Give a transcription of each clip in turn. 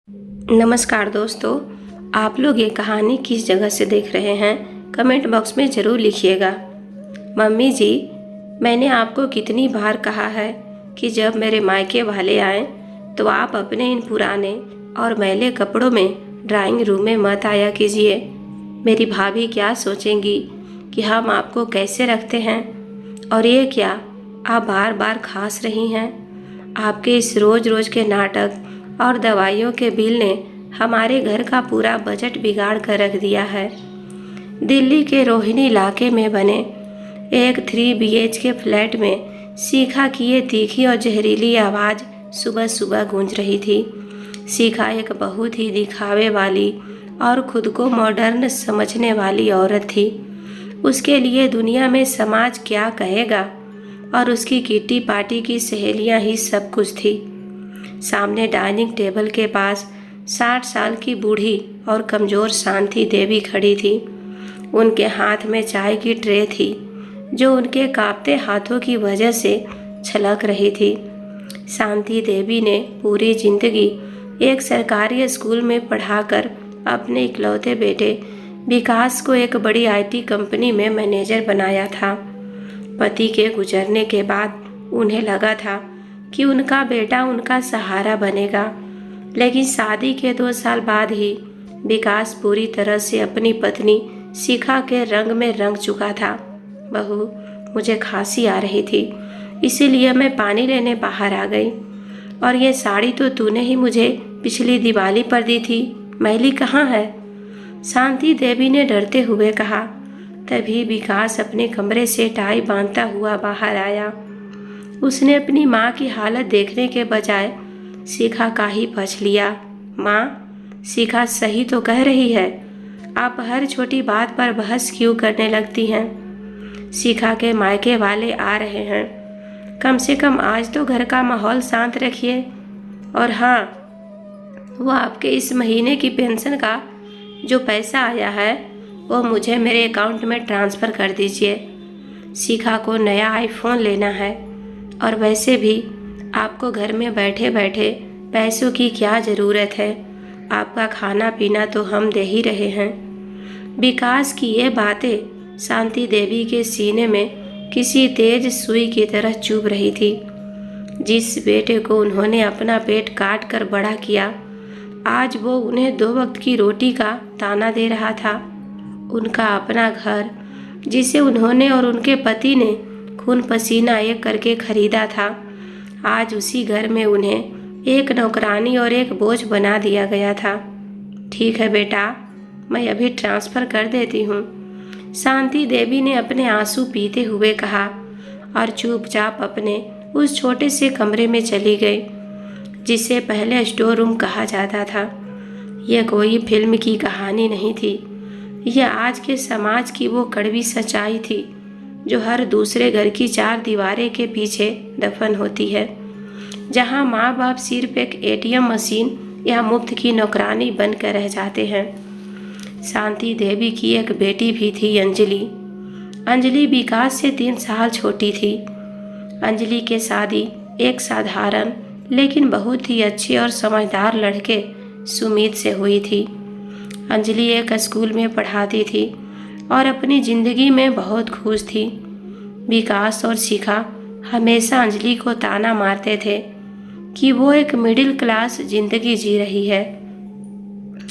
नमस्कार दोस्तों, आप लोग ये कहानी किस जगह से देख रहे हैं कमेंट बॉक्स में ज़रूर लिखिएगा। मम्मी जी, मैंने आपको कितनी बार कहा है कि जब मेरे मायके वाले आएं तो आप अपने इन पुराने और मैले कपड़ों में ड्राइंग रूम में मत आया कीजिए। मेरी भाभी क्या सोचेंगी कि हम आपको कैसे रखते हैं। और ये क्या, आप बार बार खांस रही हैं। आपके इस रोज़ रोज़ के नाटक और दवाइयों के बिल ने हमारे घर का पूरा बजट बिगाड़ कर रख दिया है। दिल्ली के रोहिणी इलाके में बने एक 3 BHK फ्लैट में शिखा की ये तीखी और जहरीली आवाज़ सुबह सुबह गूंज रही थी। शिखा एक बहुत ही दिखावे वाली और खुद को मॉडर्न समझने वाली औरत थी। उसके लिए दुनिया में समाज क्या कहेगा और उसकी किट्टी पार्टी की सहेलियां ही सब कुछ थी। सामने डाइनिंग टेबल के पास 60 साल की बूढ़ी और कमज़ोर शांति देवी खड़ी थी। उनके हाथ में चाय की ट्रे थी जो उनके कांपते हाथों की वजह से छलक रही थी। शांति देवी ने पूरी जिंदगी एक सरकारी स्कूल में पढ़ाकर अपने इकलौते बेटे विकास को एक बड़ी IT कंपनी में मैनेजर बनाया था। पति के गुजरने के बाद उन्हें लगा था कि उनका बेटा उनका सहारा बनेगा, लेकिन शादी के 2 साल बाद ही विकास पूरी तरह से अपनी पत्नी शिखा के रंग में रंग चुका था। बहू, मुझे खांसी आ रही थी, इसीलिए मैं पानी लेने बाहर आ गई। और ये साड़ी तो तूने ही मुझे पिछली दिवाली पर दी थी, मैली कहाँ है? शांति देवी ने डरते हुए कहा। तभी विकास अपने कमरे से टाई बांधता हुआ बाहर आया। उसने अपनी माँ की हालत देखने के बजाय शिखा का ही पक्ष लिया। माँ, शिखा सही तो कह रही है, आप हर छोटी बात पर बहस क्यों करने लगती हैं? शिखा के मायके वाले आ रहे हैं, कम से कम आज तो घर का माहौल शांत रखिए। और हाँ, वो आपके इस महीने की पेंशन का जो पैसा आया है वो मुझे मेरे अकाउंट में ट्रांसफ़र कर दीजिए। शिखा को नया iPhone लेना है, और वैसे भी आपको घर में बैठे बैठे पैसों की क्या ज़रूरत है, आपका खाना पीना तो हम दे ही रहे हैं। विकास की ये बातें शांति देवी के सीने में किसी तेज सुई की तरह चुभ रही थी। जिस बेटे को उन्होंने अपना पेट काट कर बड़ा किया, आज वो उन्हें 2 वक्त की रोटी का ताना दे रहा था। उनका अपना घर, जिसे उन्होंने और उनके पति ने खून पसीना एक करके खरीदा था, आज उसी घर में उन्हें एक नौकरानी और एक बोझ बना दिया गया था। ठीक है बेटा, मैं अभी ट्रांसफ़र कर देती हूँ, शांति देवी ने अपने आंसू पीते हुए कहा और चुपचाप अपने उस छोटे से कमरे में चली गई जिसे पहले स्टोर रूम कहा जाता था। यह कोई फिल्म की कहानी नहीं थी, यह आज के समाज की वो कड़वी सच्चाई थी जो हर दूसरे घर की 4 दीवारें के पीछे दफन होती है, जहां माँ बाप सिर्फ एक ATM मशीन या मुफ्त की नौकरानी बनकर रह जाते हैं। शांति देवी की एक बेटी भी थी, अंजलि। अंजलि विकास से 3 साल छोटी थी। अंजलि के शादी एक साधारण लेकिन बहुत ही अच्छे और समझदार लड़के सुमित से हुई थी। अंजलि एक स्कूल में पढ़ाती थी और अपनी ज़िंदगी में बहुत खुश थी। विकास और शिखा हमेशा अंजलि को ताना मारते थे कि वो एक मिडिल क्लास ज़िंदगी जी रही है।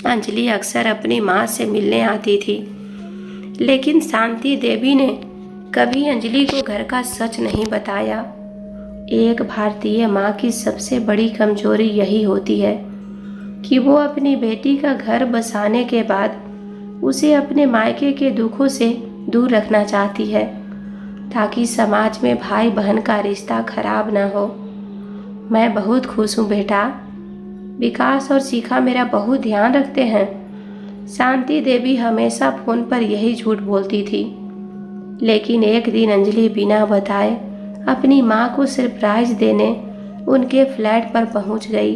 अंजलि अक्सर अपनी माँ से मिलने आती थी, लेकिन शांति देवी ने कभी अंजलि को घर का सच नहीं बताया। एक भारतीय माँ की सबसे बड़ी कमजोरी यही होती है कि वो अपनी बेटी का घर बसाने के बाद उसे अपने मायके के दुखों से दूर रखना चाहती है, ताकि समाज में भाई बहन का रिश्ता खराब न हो। मैं बहुत खुश हूँ बेटा, विकास और शिखा मेरा बहुत ध्यान रखते हैं। शांति देवी हमेशा फ़ोन पर यही झूठ बोलती थी, लेकिन एक दिन अंजलि बिना बताए अपनी माँ को सरप्राइज देने उनके फ्लैट पर पहुँच गई।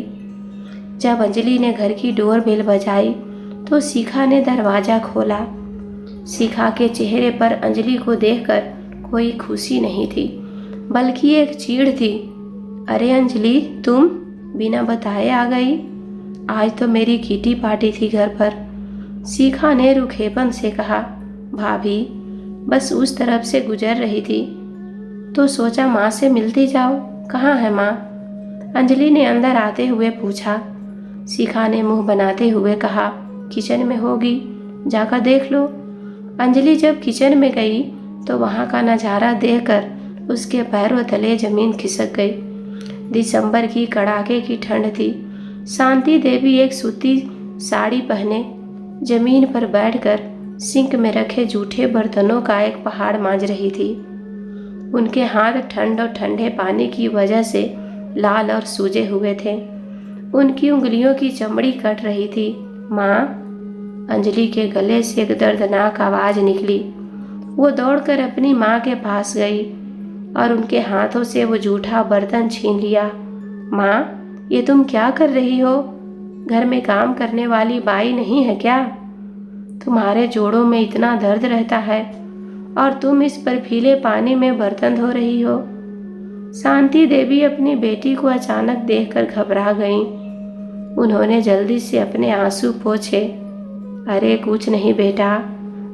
जब अंजलि ने घर की डोर बेल बजाई तो शिखा ने दरवाज़ा खोला। शिखा के चेहरे पर अंजलि को देखकर कोई खुशी नहीं थी, बल्कि एक चीड़ थी। अरे अंजलि, तुम बिना बताए आ गई। आज तो मेरी किटी पार्टी थी घर पर। शिखा ने रुखेपन से कहा। भाभी बस उस तरफ से गुजर रही थी तो सोचा माँ से मिलती जाओ। कहाँ है माँ? अंजलि ने अंदर आते हुए पूछा। शिखा ने मुंह बनाते हुए कहा, किचन में होगी, जाकर देख लो। अंजलि जब किचन में गई तो वहाँ का नज़ारा देखकर उसके पैरों तले जमीन खिसक गई। दिसंबर की कड़ाके की ठंड थी। शांति देवी एक सूती साड़ी पहने जमीन पर बैठकर सिंक में रखे जूठे बर्तनों का एक पहाड़ मांज रही थी। उनके हाथ ठंड और ठंडे पानी की वजह से लाल और सूजे हुए थे। उनकी उंगलियों की चमड़ी कट रही थी। माँ, अंजलि के गले से एक दर्दनाक आवाज निकली। वो दौड़कर अपनी माँ के पास गई और उनके हाथों से वो जूठा बर्तन छीन लिया। माँ, ये तुम क्या कर रही हो? घर में काम करने वाली बाई नहीं है क्या? तुम्हारे जोड़ों में इतना दर्द रहता है और तुम इस बर्फीले पानी में बर्तन धो रही हो। शांति देवी अपनी बेटी को अचानक देखकर घबरा गईं। उन्होंने जल्दी से अपने आंसू पोंछे। अरे कुछ नहीं बेटा,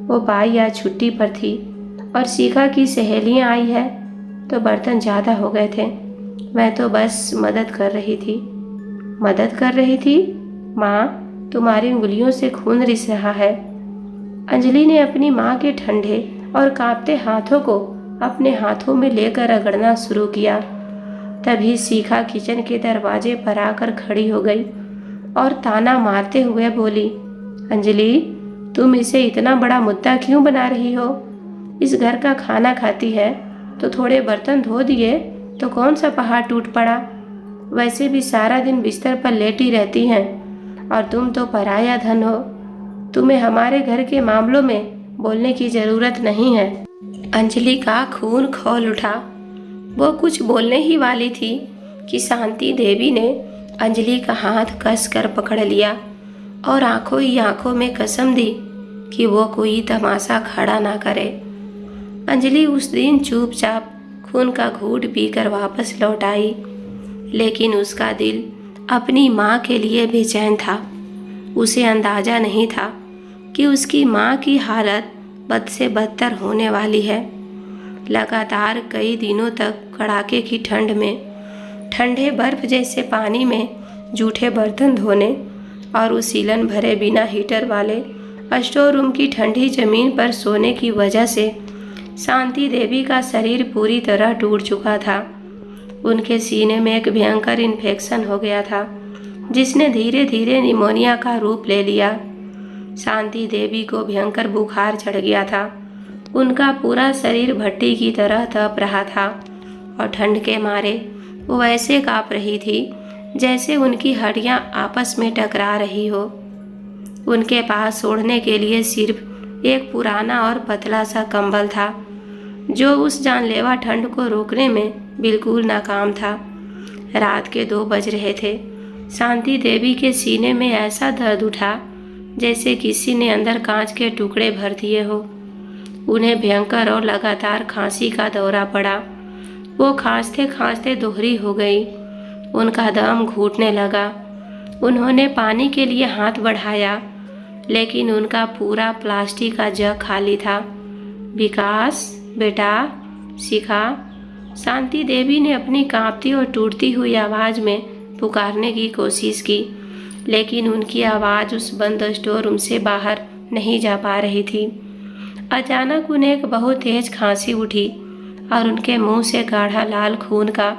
वो बाई आज छुट्टी पर थी और शिखा की सहेलियां आई है तो बर्तन ज़्यादा हो गए थे। मैं तो बस मदद कर रही थी। मदद कर रही थी? माँ, तुम्हारी उंगलियों से खून रिस रहा है। अंजलि ने अपनी माँ के ठंडे और कांपते हाथों को अपने हाथों में लेकर रगड़ना शुरू किया। तभी शिखा किचन के दरवाजे पर आकर खड़ी हो गई और ताना मारते हुए बोली, अंजलि, तुम इसे इतना बड़ा मुद्दा क्यों बना रही हो? इस घर का खाना खाती है तो थोड़े बर्तन धो दिए तो कौन सा पहाड़ टूट पड़ा? वैसे भी सारा दिन बिस्तर पर लेटी रहती हैं और तुम तो पराया धन हो। तुम्हें हमारे घर के मामलों में बोलने की जरूरत नहीं है। अंजलि का खून खौल उठा। वो कुछ बोलने ही वाली थी कि शांति देवी ने अंजलि का हाथ कसकर पकड़ लिया और आंखों ही आंखों में कसम दी कि वो कोई तमाशा खड़ा ना करे। अंजलि उस दिन चुपचाप खून का घूंट पीकर वापस लौट आई, लेकिन उसका दिल अपनी माँ के लिए बेचैन था। उसे अंदाजा नहीं था कि उसकी माँ की हालत बद से बदतर होने वाली है। लगातार कई दिनों तक कड़ाके की ठंड में ठंडे बर्फ जैसे पानी में जूठे बर्तन धोने और उस सीलन भरे बिना हीटर वाले स्टोर रूम की ठंडी जमीन पर सोने की वजह से शांति देवी का शरीर पूरी तरह टूट चुका था। उनके सीने में एक भयंकर इन्फेक्शन हो गया था जिसने धीरे धीरे निमोनिया का रूप ले लिया। शांति देवी को भयंकर बुखार चढ़ गया था। उनका पूरा शरीर भट्टी की तरह तप रहा था और ठंड के मारे वो ऐसे काँप रही थी जैसे उनकी हड्डियां आपस में टकरा रही हो। उनके पास ओढ़ने के लिए सिर्फ एक पुराना और पतला सा कंबल था जो उस जानलेवा ठंड को रोकने में बिल्कुल नाकाम था। रात के 2 बज रहे थे। शांति देवी के सीने में ऐसा दर्द उठा जैसे किसी ने अंदर कांच के टुकड़े भर दिए हो। उन्हें भयंकर और लगातार खांसी का दौरा पड़ा। वो खांसते खांसते दोहरी हो गई। उनका दम घुटने लगा। उन्होंने पानी के लिए हाथ बढ़ाया, लेकिन उनका पूरा प्लास्टिक का जग खाली था। विकास बेटा, शिखा, शांति देवी ने अपनी कांपती और टूटती हुई आवाज़ में पुकारने की कोशिश की, लेकिन उनकी आवाज़ उस बंद स्टोर रूम से बाहर नहीं जा पा रही थी। अचानक उन्हें एक बहुत तेज खांसी उठी और उनके मुंह से गाढ़ा लाल खून का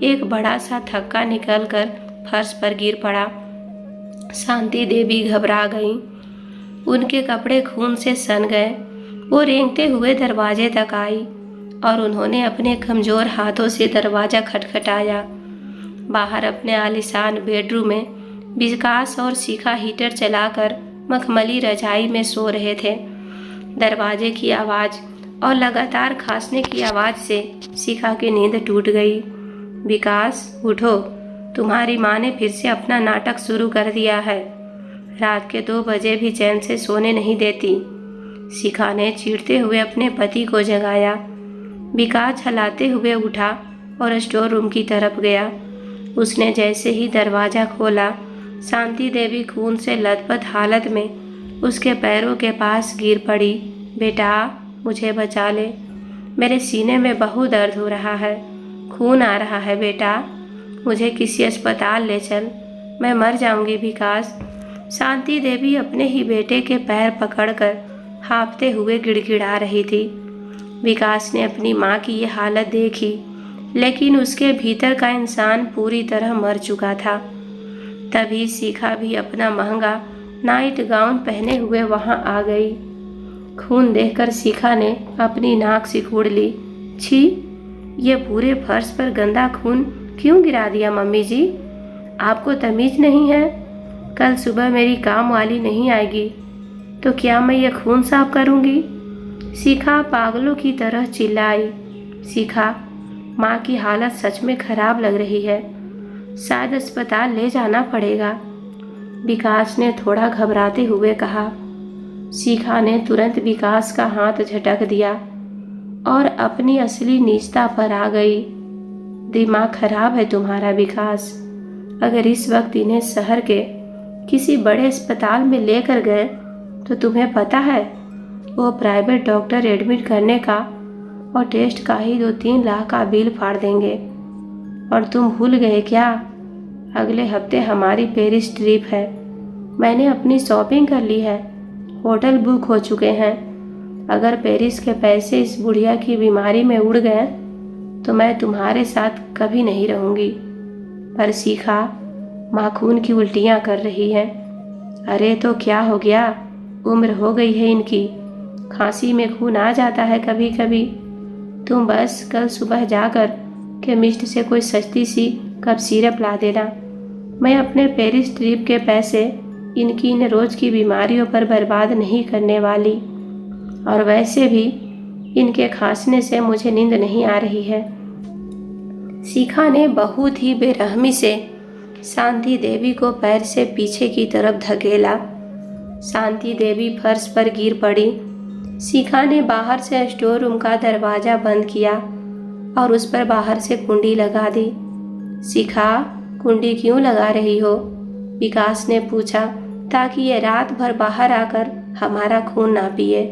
एक बड़ा सा थक्का निकलकर फर्श पर गिर पड़ा। शांति देवी घबरा गईं। उनके कपड़े खून से सन गए। वो रेंगते हुए दरवाजे तक आई और उन्होंने अपने कमज़ोर हाथों से दरवाज़ा खटखटाया। बाहर अपने आलीशान बेडरूम में विकास और शिखा हीटर चलाकर मखमली रजाई में सो रहे थे। दरवाजे की आवाज़ और लगातार खांसने की आवाज़ से शिखा की नींद टूट गई। विकास उठो, तुम्हारी माँ ने फिर से अपना नाटक शुरू कर दिया है। रात के 2 बजे भी चैन से सोने नहीं देती। शिखा ने चीढ़ते हुए अपने पति को जगाया। विकास हलाते हुए उठा और स्टोर रूम की तरफ गया। उसने जैसे ही दरवाज़ा खोला शांति देवी खून से लथपथ हालत में उसके पैरों के पास गिर पड़ी। बेटा, मुझे बचा ले, मेरे सीने में बहुत दर्द हो रहा है, खून आ रहा है बेटा, मुझे किसी अस्पताल ले चल, मैं मर जाऊंगी विकास। शांति देवी अपने ही बेटे के पैर पकड़कर हाँफते हुए गिड़गिड़ा रही थी। विकास ने अपनी माँ की ये हालत देखी, लेकिन उसके भीतर का इंसान पूरी तरह मर चुका था। तभी शिखा भी अपना महंगा नाइट गाउन पहने हुए वहां आ गई। खून देखकर शिखा ने अपनी नाक सिकोड़ ली। छी, ये पूरे फर्श पर गंदा खून क्यों गिरा दिया मम्मी जी? आपको तमीज नहीं है? कल सुबह मेरी काम वाली नहीं आएगी तो क्या मैं ये खून साफ करूंगी? शिखा पागलों की तरह चिल्लाई। शिखा, माँ की हालत सच में खराब लग रही है, शायद अस्पताल ले जाना पड़ेगा, विकास ने थोड़ा घबराते हुए कहा। शिखा ने तुरंत विकास का हाथ झटक दिया और अपनी असली नीचता पर आ गई। दिमाग खराब है तुम्हारा विकास। अगर इस वक्त इन्हें शहर के किसी बड़े अस्पताल में लेकर गए तो तुम्हें पता है वो प्राइवेट डॉक्टर एडमिट करने का और टेस्ट का ही 2-3 लाख का बिल फाड़ देंगे। और तुम भूल गए क्या, अगले हफ्ते हमारी पेरिस ट्रिप है। मैंने अपनी शॉपिंग कर ली है, होटल बुक हो चुके हैं। अगर पेरिस के पैसे इस बुढ़िया की बीमारी में उड़ गए तो मैं तुम्हारे साथ कभी नहीं रहूंगी। पर शिखा, माँ खून की उल्टियाँ कर रही है। अरे तो क्या हो गया, उम्र हो गई है इनकी, खांसी में खून आ जाता है कभी कभी। तुम बस कल सुबह जाकर केमिस्ट से कोई सस्ती सी कफ सिरप ला देना। मैं अपने पेरिस ट्रिप के पैसे इनकी इन रोज की बीमारियों पर बर्बाद नहीं करने वाली। और वैसे भी इनके खांसने से मुझे नींद नहीं आ रही है। शिखा ने बहुत ही बेरहमी से शांति देवी को पैर से पीछे की तरफ धकेला। शांति देवी फर्श पर गिर पड़ी। शिखा ने बाहर से स्टोर रूम का दरवाजा बंद किया और उस पर बाहर से कुंडी लगा दी। शिखा, कुंडी क्यों लगा रही हो? विकास ने पूछा, ताकि ये रात भर बाहर आकर हमारा खून ना पिए।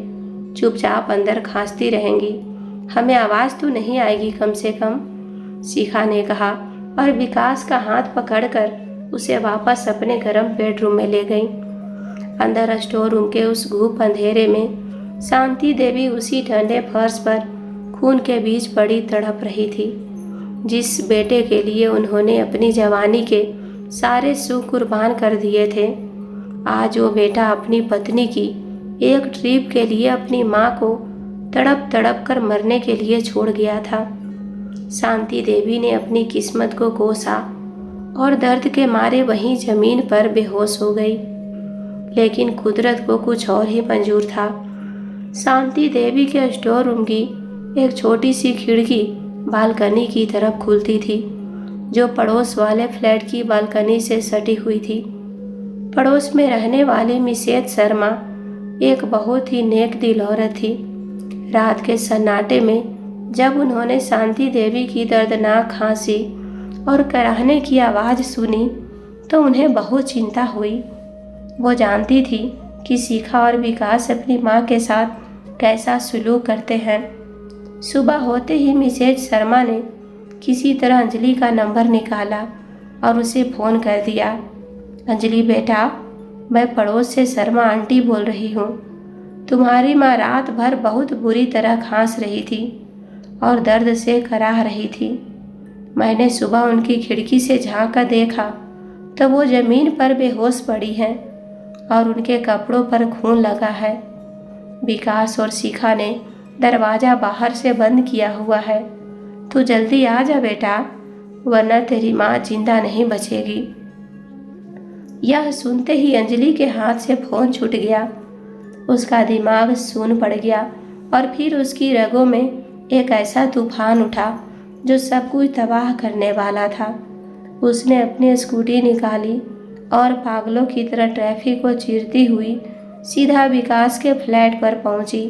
चुपचाप अंदर खांसती रहेंगी, हमें आवाज़ तो नहीं आएगी कम से कम, शिखा ने कहा और विकास का हाथ पकड़कर उसे वापस अपने गर्म बेडरूम में ले गई। अंदर स्टोर रूम के उस घूप अंधेरे में शांति देवी उसी ठंडे फर्श पर खून के बीच पड़ी तड़प रही थी। जिस बेटे के लिए उन्होंने अपनी जवानी के सारे सुख कुर्बान कर दिए थे, आज वो बेटा अपनी पत्नी की एक ट्रिप के लिए अपनी माँ को तड़प तड़प कर मरने के लिए छोड़ गया था। शांति देवी ने अपनी किस्मत को कोसा और दर्द के मारे वहीं जमीन पर बेहोश हो गई। लेकिन कुदरत को कुछ और ही मंजूर था। शांति देवी के स्टोर रूम की एक छोटी सी खिड़की बालकनी की तरफ खुलती थी, जो पड़ोस वाले फ्लैट की बालकनी से सटी हुई थी। पड़ोस में रहने वाली मिसेज शर्मा एक बहुत ही नेक दिल औरत थी। रात के सन्नाटे में जब उन्होंने शांति देवी की दर्दनाक खांसी और कराहने की आवाज़ सुनी तो उन्हें बहुत चिंता हुई। वो जानती थी कि शिखा और विकास अपनी माँ के साथ कैसा सलूक करते हैं। सुबह होते ही मिसेज शर्मा ने किसी तरह अंजलि का नंबर निकाला और उसे फ़ोन कर दिया। अंजलि बेटा, मैं पड़ोस से शर्मा आंटी बोल रही हूँ। तुम्हारी माँ रात भर बहुत बुरी तरह खांस रही थी और दर्द से कराह रही थी। मैंने सुबह उनकी खिड़की से झांक कर देखा तो वो ज़मीन पर बेहोश पड़ी हैं और उनके कपड़ों पर खून लगा है। विकास और शिखा ने दरवाज़ा बाहर से बंद किया हुआ है। तू जल्दी आ जा बेटा, वरना तेरी माँ जिंदा नहीं बचेगी। यह सुनते ही अंजलि के हाथ से फ़ोन छूट गया। उसका दिमाग सून पड़ गया और फिर उसकी रगों में एक ऐसा तूफान उठा जो सब कुछ तबाह करने वाला था। उसने अपनी स्कूटी निकाली और पागलों की तरह ट्रैफिक को चीरती हुई सीधा विकास के फ्लैट पर पहुंची।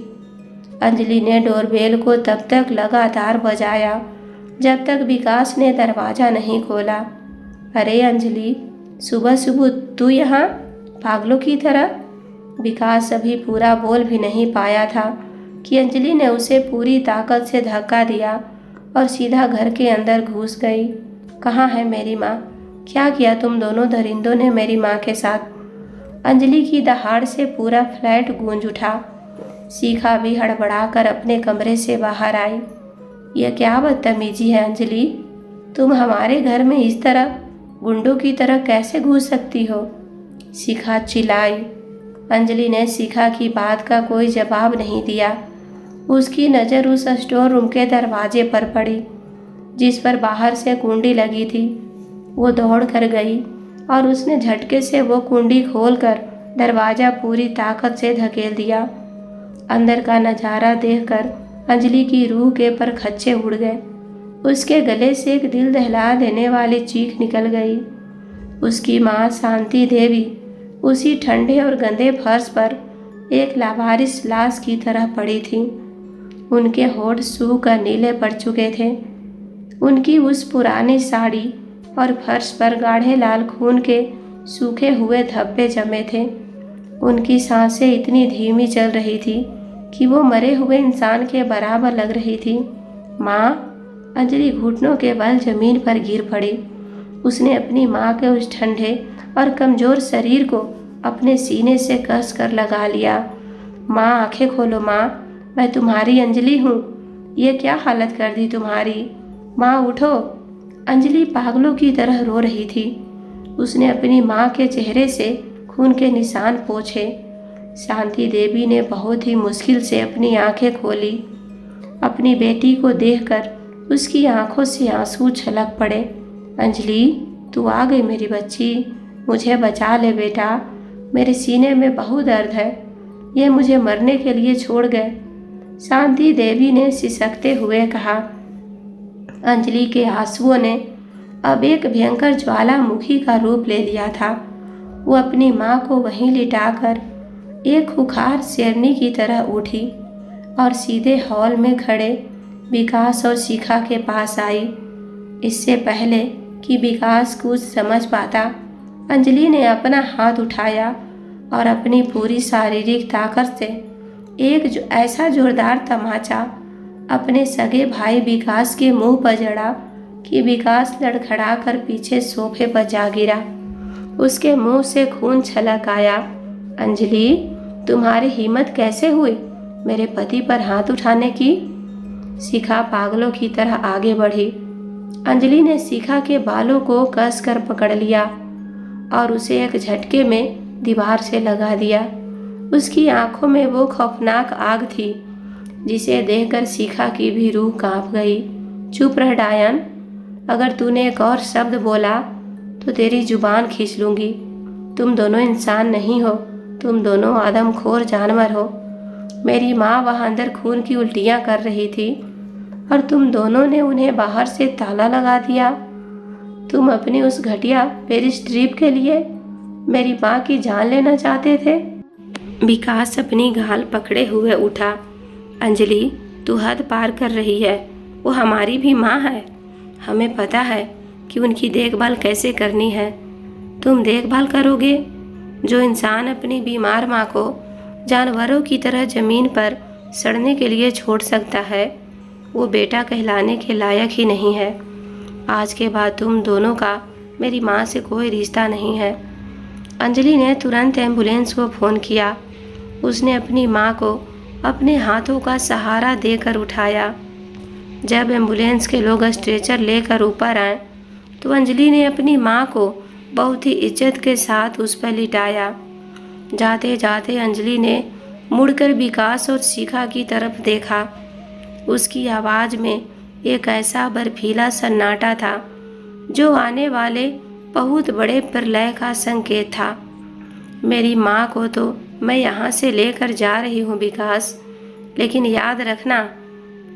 अंजलि ने डोरबेल को तब तक लगातार बजाया जब तक विकास ने दरवाज़ा नहीं खोला। अरे अंजलि, सुबह सुबह तू यहाँ पागलों की तरह? विकास अभी पूरा बोल भी नहीं पाया था कि अंजलि ने उसे पूरी ताकत से धक्का दिया और सीधा घर के अंदर घुस गई। कहाँ है मेरी माँ? क्या किया तुम दोनों दरिंदों ने मेरी माँ के साथ? अंजलि की दहाड़ से पूरा फ्लैट गूंज उठा। शिखा भी हड़बड़ाकर अपने कमरे से बाहर आई। यह क्या बदतमीजी है अंजलि? तुम हमारे घर में इस तरह गुंडों की तरह कैसे घुस सकती हो? शिखा चिल्लाई। अंजलि ने शिखा की बात का कोई जवाब नहीं दिया। उसकी नज़र उस स्टोर रूम के दरवाजे पर पड़ी जिस पर बाहर से कुंडी लगी थी। वो दौड़ कर गई और उसने झटके से वो कुंडी खोलकर दरवाज़ा पूरी ताकत से धकेल दिया। अंदर का नज़ारा देखकर अंजलि की रूह के पर खच्चे उड़ गए। उसके गले से एक दिल दहला देने वाली चीख निकल गई। उसकी माँ शांति देवी उसी ठंडे और गंदे फर्श पर एक लावारिस लाश की तरह पड़ी थी। उनके होठ सूख कर नीले पड़ चुके थे। उनकी उस पुरानी साड़ी और फर्श पर गाढ़े लाल खून के सूखे हुए धब्बे जमे थे। उनकी सांसें इतनी धीमी चल रही थी कि वो मरे हुए इंसान के बराबर लग रही थी। माँ! अंजलि घुटनों के बल जमीन पर गिर पड़ी। उसने अपनी माँ के उस ठंडे और कमज़ोर शरीर को अपने सीने से कस कर लगा लिया। माँ, आंखें खोलो माँ, मैं तुम्हारी अंजलि हूँ। ये क्या हालत कर दी तुम्हारी? माँ उठो। अंजलि पागलों की तरह रो रही थी। उसने अपनी माँ के चेहरे से खून के निशान पोंछे। शांति देवी ने बहुत ही मुश्किल से अपनी आंखें खोली। अपनी बेटी को देखकर उसकी आंखों से आंसू छलक पड़े। अंजलि, तू आ गई मेरी बच्ची, मुझे बचा ले बेटा, मेरे सीने में बहुत दर्द है, ये मुझे मरने के लिए छोड़ गए। शांति देवी ने सिसकते हुए कहा। अंजलि के आंसुओं ने अब एक भयंकर ज्वालामुखी का रूप ले लिया था। वो अपनी माँ को वहीं लिटाकर एक खुखार शेरनी की तरह उठी और सीधे हॉल में खड़े विकास और शिखा के पास आई। इससे पहले कि विकास कुछ समझ पाता, अंजलि ने अपना हाथ उठाया और अपनी पूरी शारीरिक ताकत से एक ऐसा जोरदार तमाचा अपने सगे भाई विकास के मुंह पर जड़ा कि विकास लड़खड़ाकर पीछे सोफे पर जा गिरा। उसके मुंह से खून छलक आया। अंजलि, तुम्हारी हिम्मत कैसे हुई मेरे पति पर हाथ उठाने की? शिखा पागलों की तरह आगे बढ़ी। अंजलि ने शिखा के बालों को कसकर पकड़ लिया और उसे एक झटके में दीवार से लगा दिया। उसकी आंखों में वो खौफनाक आग थी जिसे देखकर शिखा की भी रूह कांप गई। चुप रह डायन, अगर तूने एक और शब्द बोला तो तेरी जुबान खींच लूंगी। तुम दोनों इंसान नहीं हो, तुम दोनों आदमखोर जानवर हो। मेरी माँ वहाँ अंदर खून की उल्टियाँ कर रही थी और तुम दोनों ने उन्हें बाहर से ताला लगा दिया। तुम अपनी उस घटिया पेरिस ट्रिप के लिए मेरी माँ की जान लेना चाहते थे। विकास अपनी गाल पकड़े हुए उठा। अंजलि, तू हद पार कर रही है। वो हमारी भी माँ है। हमें पता है कि उनकी देखभाल कैसे करनी है। तुम देखभाल करोगे? जो इंसान अपनी बीमार माँ को जानवरों की तरह ज़मीन पर सड़ने के लिए छोड़ सकता है, वो बेटा कहलाने के लायक ही नहीं है। आज के बाद तुम दोनों का मेरी माँ से कोई रिश्ता नहीं है। अंजलि ने तुरंत एम्बुलेंस को फ़ोन किया। उसने अपनी माँ को अपने हाथों का सहारा देकर उठाया। जब एम्बुलेंस के लोग स्ट्रेचर लेकर ऊपर आए तो अंजलि ने अपनी माँ को बहुत ही इज्जत के साथ उस पर लिटाया। जाते जाते अंजलि ने मुड़कर विकास और शिखा की तरफ देखा। उसकी आवाज़ में एक ऐसा बर्फीला सन्नाटा था जो आने वाले बहुत बड़े प्रलय का संकेत था। मेरी माँ को तो मैं यहाँ से लेकर जा रही हूँ विकास, लेकिन याद रखना,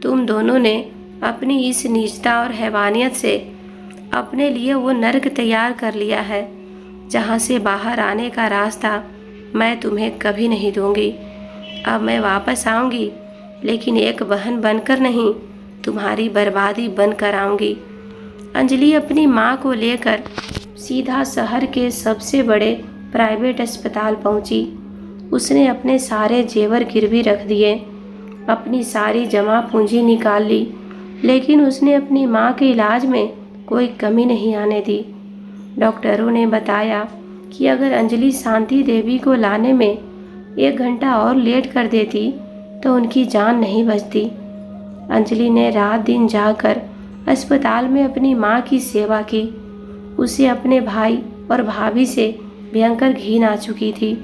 तुम दोनों ने अपनी इस नीचता और हैवानियत से अपने लिए वो नर्क तैयार कर लिया है जहाँ से बाहर आने का रास्ता मैं तुम्हें कभी नहीं दूंगी। अब मैं वापस आऊँगी, लेकिन एक बहन बनकर नहीं, तुम्हारी बर्बादी बनकर आऊँगी। अंजलि अपनी माँ को लेकर सीधा शहर के सबसे बड़े प्राइवेट अस्पताल पहुंची। उसने अपने सारे जेवर गिरवी रख दिए, अपनी सारी जमा पूंजी निकाल ली, लेकिन उसने अपनी माँ के इलाज में कोई कमी नहीं आने दी। डॉक्टरों ने बताया कि अगर अंजलि शांति देवी को लाने में 1 घंटा और लेट कर देती तो उनकी जान नहीं बचती। अंजलि ने रात दिन जाकर अस्पताल में अपनी माँ की सेवा की। उसे अपने भाई और भाभी से भयंकर घिन आ चुकी थी।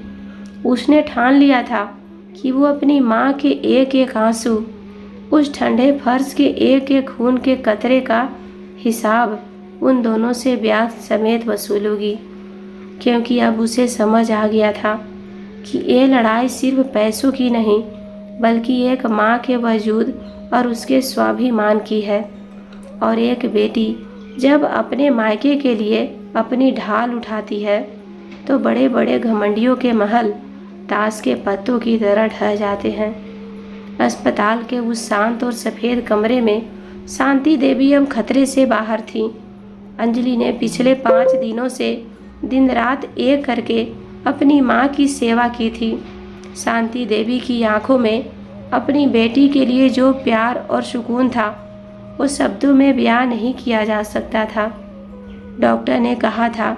उसने ठान लिया था कि वो अपनी माँ के एक एक आंसू, उस ठंडे फर्श के एक एक खून के कतरे का हिसाब उन दोनों से ब्याज समेत वसूलूंगी, क्योंकि अब उसे समझ आ गया था कि ये लड़ाई सिर्फ पैसों की नहीं, बल्कि एक माँ के वजूद और उसके स्वाभिमान की है। और एक बेटी जब अपने मायके के लिए अपनी ढाल उठाती है तो बड़े बड़े घमंडियों के महल ताश के पत्तों की तरह ढह जाते हैं। अस्पताल के उस शांत और सफ़ेद कमरे में शांति देवी अब खतरे से बाहर थी। अंजलि ने पिछले 5 दिनों से दिन रात एक करके अपनी माँ की सेवा की थी। शांति देवी की आंखों में अपनी बेटी के लिए जो प्यार और सुकून था वो शब्दों में बयां नहीं किया जा सकता था। डॉक्टर ने कहा था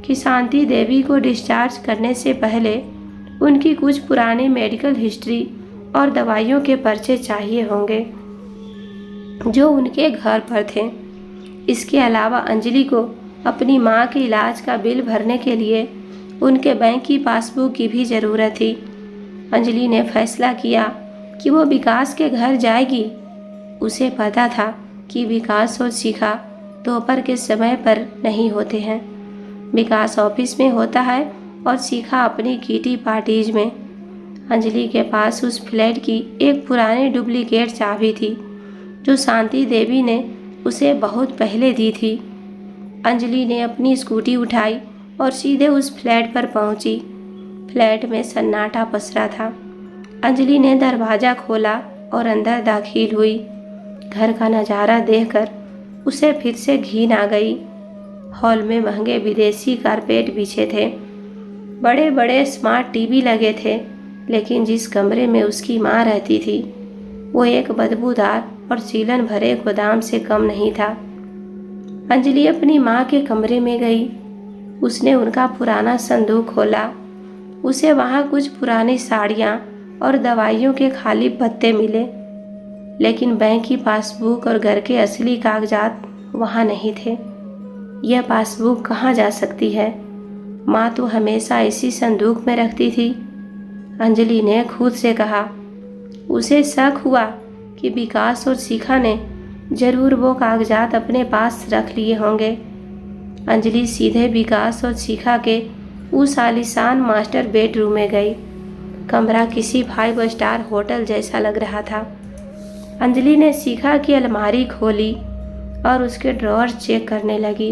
कि शांति देवी को डिस्चार्ज करने से पहले उनकी कुछ पुरानी मेडिकल हिस्ट्री और दवाइयों के पर्चे चाहिए होंगे जो उनके घर पर थे। इसके अलावा अंजलि को अपनी माँ के इलाज का बिल भरने के लिए उनके बैंक की पासबुक की भी ज़रूरत थी। अंजलि ने फैसला किया कि वो विकास के घर जाएगी। उसे पता था कि विकास और शिखा दोपहर के समय पर नहीं होते हैं। विकास ऑफिस में होता है और शिखा अपनी किटी पार्टीज में। अंजलि के पास उस फ्लैट की एक पुरानी डुप्लीकेट चाबी थी जो शांति देवी ने उसे बहुत पहले दी थी। अंजलि ने अपनी स्कूटी उठाई और सीधे उस फ्लैट पर पहुंची। फ्लैट में सन्नाटा पसरा था। अंजलि ने दरवाज़ा खोला और अंदर दाखिल हुई। घर का नज़ारा देखकर उसे फिर से घिन आ गई। हॉल में महंगे विदेशी कारपेट बिछे थे, बड़े बड़े स्मार्ट टीवी लगे थे, लेकिन जिस कमरे में उसकी माँ रहती थी वो एक बदबूदार और सीलन भरे गोदाम से कम नहीं था। अंजलि अपनी माँ के कमरे में गई। उसने उनका पुराना संदूक खोला। उसे वहाँ कुछ पुरानी साड़ियाँ और दवाइयों के खाली पत्ते मिले, लेकिन बैंक की पासबुक और घर के असली कागजात वहाँ नहीं थे। यह पासबुक कहाँ जा सकती है? माँ तो हमेशा इसी संदूक में रखती थी। अंजलि ने खुद से कहा। उसे शक हुआ कि विकास और शिखा ने जरूर वो कागजात अपने पास रख लिए होंगे। अंजलि सीधे विकास और शिखा के उस आलीशान मास्टर बेडरूम में गई। कमरा किसी 5 स्टार होटल जैसा लग रहा था। अंजलि ने शिखा की अलमारी खोली और उसके ड्रॉर चेक करने लगी।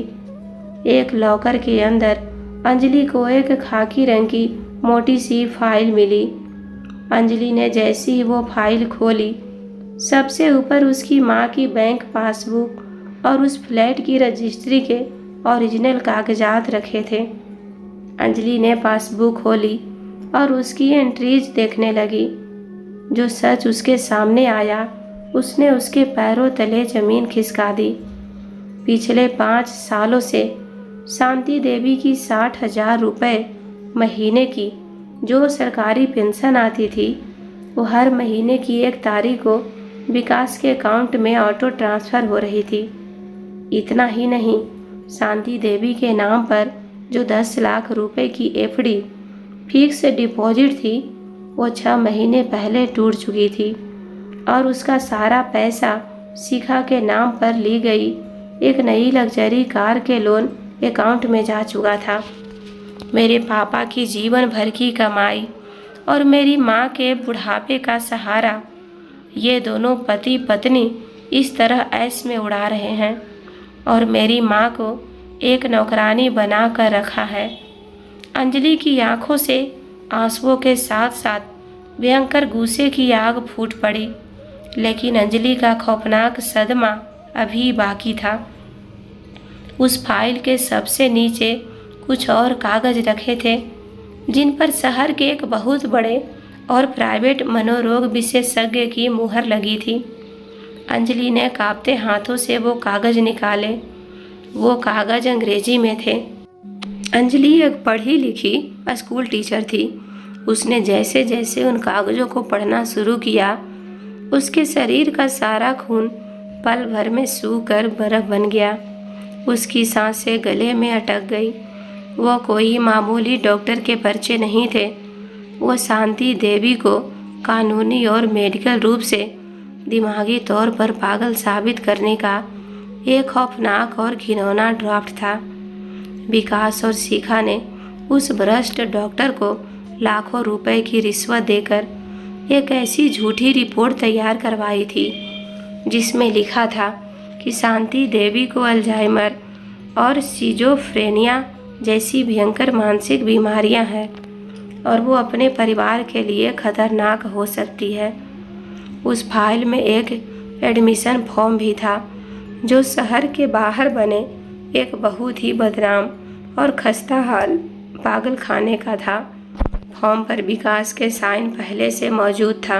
एक लॉकर के अंदर अंजलि को एक खाकी रंग की मोटी सी फाइल मिली। अंजलि ने जैसी ही वो फाइल खोली, सबसे ऊपर उसकी माँ की बैंक पासबुक और उस फ्लैट की रजिस्ट्री के ओरिजिनल कागजात रखे थे। अंजलि ने पासबुक खोली और उसकी एंट्रीज देखने लगी। जो सच उसके सामने आया उसने उसके पैरों तले जमीन खिसका दी। पिछले 5 सालों से शांति देवी की 60,000 रुपये महीने की जो सरकारी पेंशन आती थी वो हर महीने की 1 तारीख को विकास के अकाउंट में ऑटो ट्रांसफ़र हो रही थी। इतना ही नहीं, शांति देवी के नाम पर जो 10 लाख रुपए की एफडी फिक्स डिपॉजिट थी वो 6 महीने पहले टूट चुकी थी और उसका सारा पैसा शिखा के नाम पर ली गई एक नई लग्जरी कार के लोन अकाउंट में जा चुका था। मेरे पापा की जीवन भर की कमाई और मेरी माँ के बुढ़ापे का सहारा, ये दोनों पति पत्नी इस तरह ऐश में उड़ा रहे हैं और मेरी माँ को एक नौकरानी बना कर रखा है। अंजलि की आंखों से आंसुओं के साथ साथ भयंकर गुस्से की आग फूट पड़ी, लेकिन अंजलि का खौफनाक सदमा अभी बाकी था। उस फाइल के सबसे नीचे कुछ और कागज रखे थे जिन पर शहर के एक बहुत बड़े और प्राइवेट मनोरोग विशेषज्ञ की मुहर लगी थी। अंजलि ने कांपते हाथों से वो कागज निकाले। वो कागज अंग्रेजी में थे। अंजलि एक पढ़ी लिखी स्कूल टीचर थी। उसने जैसे जैसे उन कागजों को पढ़ना शुरू किया, उसके शरीर का सारा खून पल भर में सूख कर बर्फ बन गया। उसकी सांसें गले में अटक गई। वो कोई मामूली डॉक्टर के पर्चे नहीं थे। वो शांति देवी को कानूनी और मेडिकल रूप से दिमागी तौर पर पागल साबित करने का एक खौफनाक और घिनौना ड्राफ्ट था। विकास और शिखा ने उस भ्रष्ट डॉक्टर को लाखों रुपए की रिश्वत देकर एक ऐसी झूठी रिपोर्ट तैयार करवाई थी जिसमें लिखा था कि शांति देवी को अल्जाइमर और सिजोफ्रेनिया जैसी भयंकर मानसिक बीमारियां हैं और वो अपने परिवार के लिए खतरनाक हो सकती है। उस फाइल में एक एडमिशन फॉर्म भी था जो शहर के बाहर बने एक बहुत ही बदनाम और खस्ताहाल पागल खाने का था। फॉर्म पर विकास के साइन पहले से मौजूद था।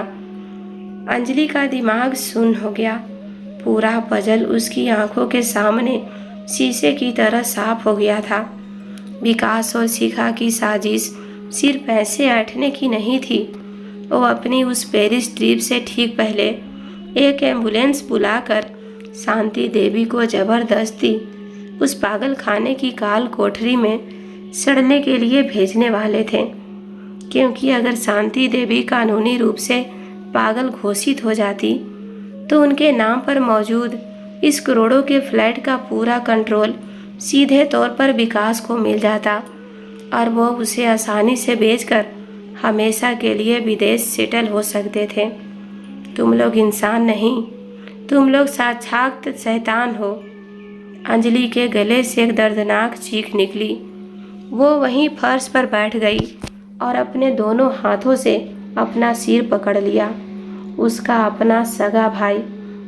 अंजलि का दिमाग सुन्न हो गया। पूरा पजल उसकी आंखों के सामने शीशे की तरह साफ हो गया था। विकास और शिखा की साजिश सिर्फ पैसे ऐंठने की नहीं थी। वो अपनी उस पेरिस ट्रिप से ठीक पहले एक एम्बुलेंस बुलाकर शांति देवी को जबरदस्ती उस पागल खाने की काल कोठरी में सड़ने के लिए भेजने वाले थे, क्योंकि अगर शांति देवी कानूनी रूप से पागल घोषित हो जाती तो उनके नाम पर मौजूद इस करोड़ों के फ्लैट का पूरा कंट्रोल सीधे तौर पर विकास को मिल जाता और वो उसे आसानी से बेचकर हमेशा के लिए विदेश सेटल हो सकते थे। तुम लोग इंसान नहीं, तुम लोग साक्षात शैतान हो। अंजलि के गले से एक दर्दनाक चीख निकली। वो वहीं फर्श पर बैठ गई और अपने दोनों हाथों से अपना सिर पकड़ लिया। उसका अपना सगा भाई,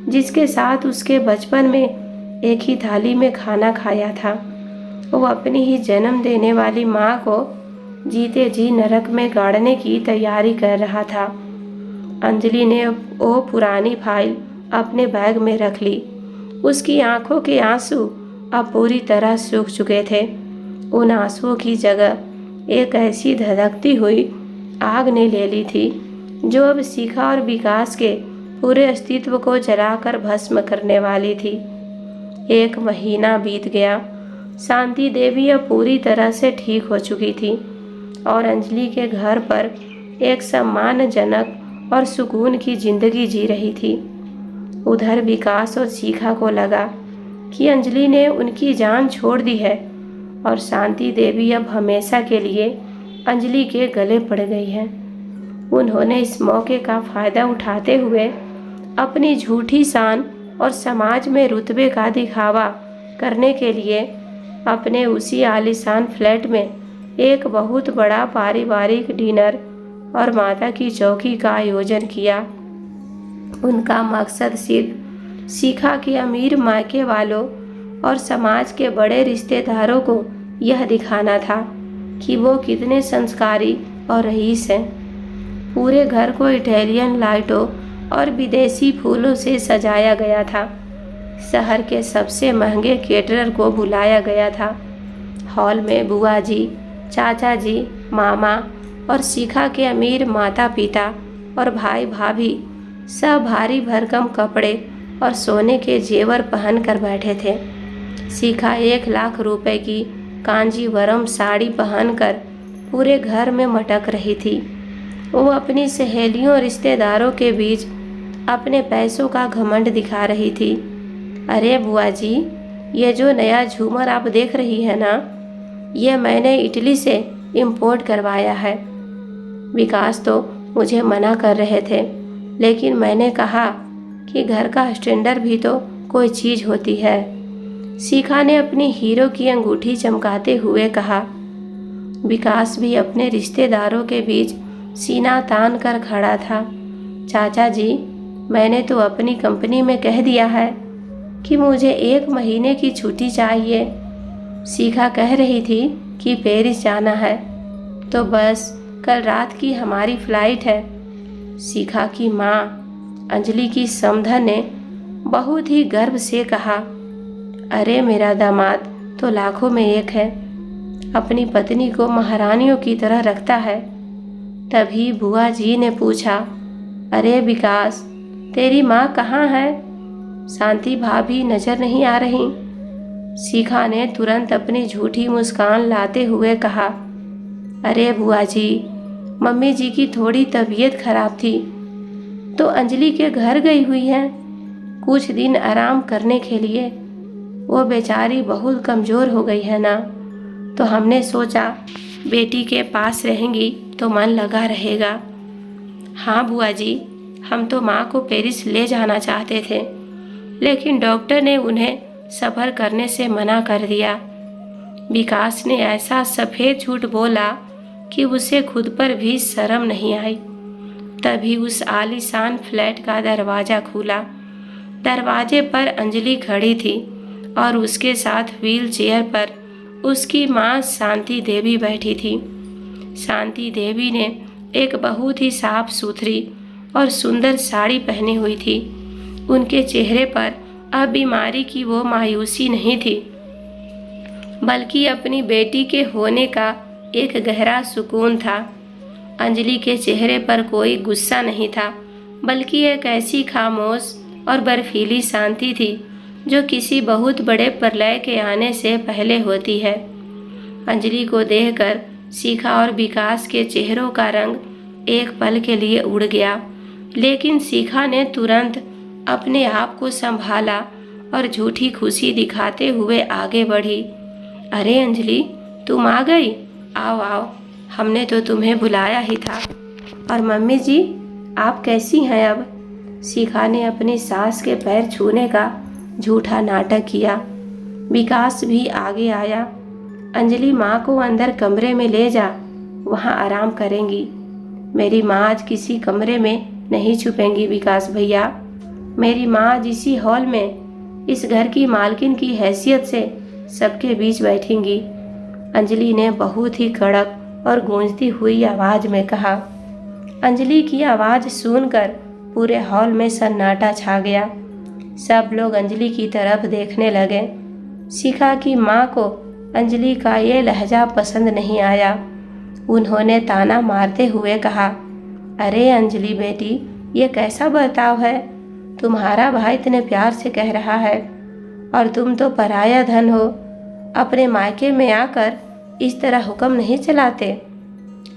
जिसके साथ उसके बचपन में एक ही थाली में खाना खाया था, वो अपनी ही जन्म देने वाली माँ को जीते जी नरक में गाड़ने की तैयारी कर रहा था। अंजलि ने वो पुरानी फाइल अपने बैग में रख ली। उसकी आंखों के आंसू अब पूरी तरह सूख चुके थे। उन आंसुओं की जगह एक ऐसी धधकती हुई आग ने ले ली थी जो अब शिखा और विकास के पूरे अस्तित्व को जलाकर भस्म करने वाली थी। 1 महीना बीत गया। शांति देवी अब पूरी तरह से ठीक हो चुकी थी और अंजलि के घर पर एक सम्मानजनक और सुकून की जिंदगी जी रही थी। उधर विकास और शिखा को लगा कि अंजलि ने उनकी जान छोड़ दी है और शांति देवी अब हमेशा के लिए अंजलि के गले पड़ गई है। उन्होंने इस मौके का फ़ायदा उठाते हुए अपनी झूठी शान और समाज में रुतबे का दिखावा करने के लिए अपने उसी आलीशान फ्लैट में एक बहुत बड़ा पारिवारिक डिनर और माता की चौकी का आयोजन किया। उनका मकसद सिर्फ शिखा के अमीर मायके वालों और समाज के बड़े रिश्तेदारों को यह दिखाना था कि वो कितने संस्कारी और रईस हैं। पूरे घर को इटालियन लाइटों और विदेशी फूलों से सजाया गया था। शहर के सबसे महंगे केटरर को बुलाया गया था। हॉल में बुआ जी, चाचा जी, मामा और शिखा के अमीर माता पिता और भाई भाभी सब भारी भरकम कपड़े और सोने के जेवर पहन कर बैठे थे। शिखा 1 लाख रुपए की कांजीवरम साड़ी पहनकर पूरे घर में मटक रही थी। वो अपनी सहेलियों और रिश्तेदारों के बीच अपने पैसों का घमंड दिखा रही थी। अरे बुआ जी, ये जो नया झूमर आप देख रही है ना, ये मैंने इटली से इंपोर्ट करवाया है। विकास तो मुझे मना कर रहे थे, लेकिन मैंने कहा कि घर का स्टैंडर्ड भी तो कोई चीज़ होती है। शिखा ने अपनी हीरो की अंगूठी चमकाते हुए कहा। विकास भी अपने रिश्तेदारों के बीच सीना तान कर खड़ा था। चाचा जी, मैंने तो अपनी कंपनी में कह दिया है कि मुझे 1 महीने की छुट्टी चाहिए। शिखा कह रही थी कि पेरिस जाना है, तो बस कल रात की हमारी फ्लाइट है। शिखा की माँ अंजलि की समधन ने बहुत ही गर्व से कहा, अरे मेरा दामाद तो लाखों में एक है, अपनी पत्नी को महारानियों की तरह रखता है। तभी बुआ जी ने पूछा, अरे विकास, तेरी माँ कहाँ है? शांति भाभी नजर नहीं आ रही। शिखा ने तुरंत अपनी झूठी मुस्कान लाते हुए कहा, अरे बुआ जी, मम्मी जी की थोड़ी तबीयत खराब थी तो अंजलि के घर गई हुई है कुछ दिन आराम करने के लिए। वो बेचारी बहुत कमज़ोर हो गई है ना, तो हमने सोचा बेटी के पास रहेंगी तो मन लगा रहेगा। हाँ बुआ जी, हम तो माँ को पेरिस ले जाना चाहते थे, लेकिन डॉक्टर ने उन्हें सफ़र करने से मना कर दिया। विकास ने ऐसा सफ़ेद झूठ बोला कि उसे खुद पर भी शर्म नहीं आई। तभी उस आलीशान फ्लैट का दरवाज़ा खुला। दरवाजे पर अंजलि खड़ी थी और उसके साथ व्हील चेयर पर उसकी माँ शांति देवी बैठी थी। शांति देवी ने एक बहुत ही साफ सुथरी और सुंदर साड़ी पहनी हुई थी। उनके चेहरे पर अब बीमारी की वो मायूसी नहीं थी, बल्कि अपनी बेटी के होने का एक गहरा सुकून था। अंजलि के चेहरे पर कोई गुस्सा नहीं था, बल्कि एक ऐसी खामोश और बर्फीली शांति थी जो किसी बहुत बड़े प्रलय के आने से पहले होती है। अंजलि को देखकर शिखा और विकास के चेहरों का रंग एक पल के लिए उड़ गया, लेकिन शिखा ने तुरंत अपने आप को संभाला और झूठी खुशी दिखाते हुए आगे बढ़ी। अरे अंजलि, तुम आ गई? आओ आओ, हमने तो तुम्हें बुलाया ही था। और मम्मी जी, आप कैसी हैं अब? शिखा ने अपनी सास के पैर छूने का झूठा नाटक किया। विकास भी आगे आया। अंजलि, माँ को अंदर कमरे में ले जा, वहाँ आराम करेंगी। मेरी माँ आज किसी कमरे में नहीं छुपेंगी विकास भैया। मेरी माँ आज इसी हॉल में इस घर की मालकिन की हैसियत से सबके बीच बैठेंगी। अंजलि ने बहुत ही कड़क और गूंजती हुई आवाज़ में कहा। अंजलि की आवाज़ सुनकर पूरे हॉल में सन्नाटा छा गया। सब लोग अंजलि की तरफ देखने लगे। शिखा की माँ को अंजलि का ये लहजा पसंद नहीं आया। उन्होंने ताना मारते हुए कहा, अरे अंजलि बेटी, ये कैसा बर्ताव है? तुम्हारा भाई इतने प्यार से कह रहा है और तुम तो पराया धन हो, अपने मायके में आकर इस तरह हुक्म नहीं चलाते।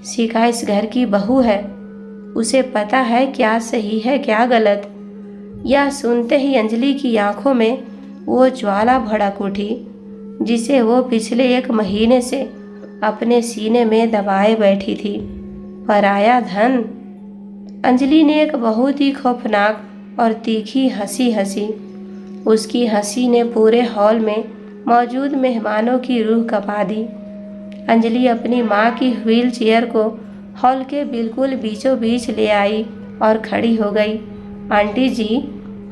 शिखा इस घर की बहू है, उसे पता है क्या सही है क्या गलत। यह सुनते ही अंजलि की आंखों में वो ज्वाला भड़क उठी जिसे वो पिछले 1 महीने से अपने सीने में दबाए बैठी थी। पराया धन? अंजलि ने एक बहुत ही खौफनाक और तीखी हंसी हंसी। उसकी हंसी ने पूरे हॉल में मौजूद मेहमानों की रूह कँपा दी। अंजलि अपनी माँ की व्हील चेयर को हॉल के बिल्कुल बीचों बीच ले आई और खड़ी हो गई। आंटी जी,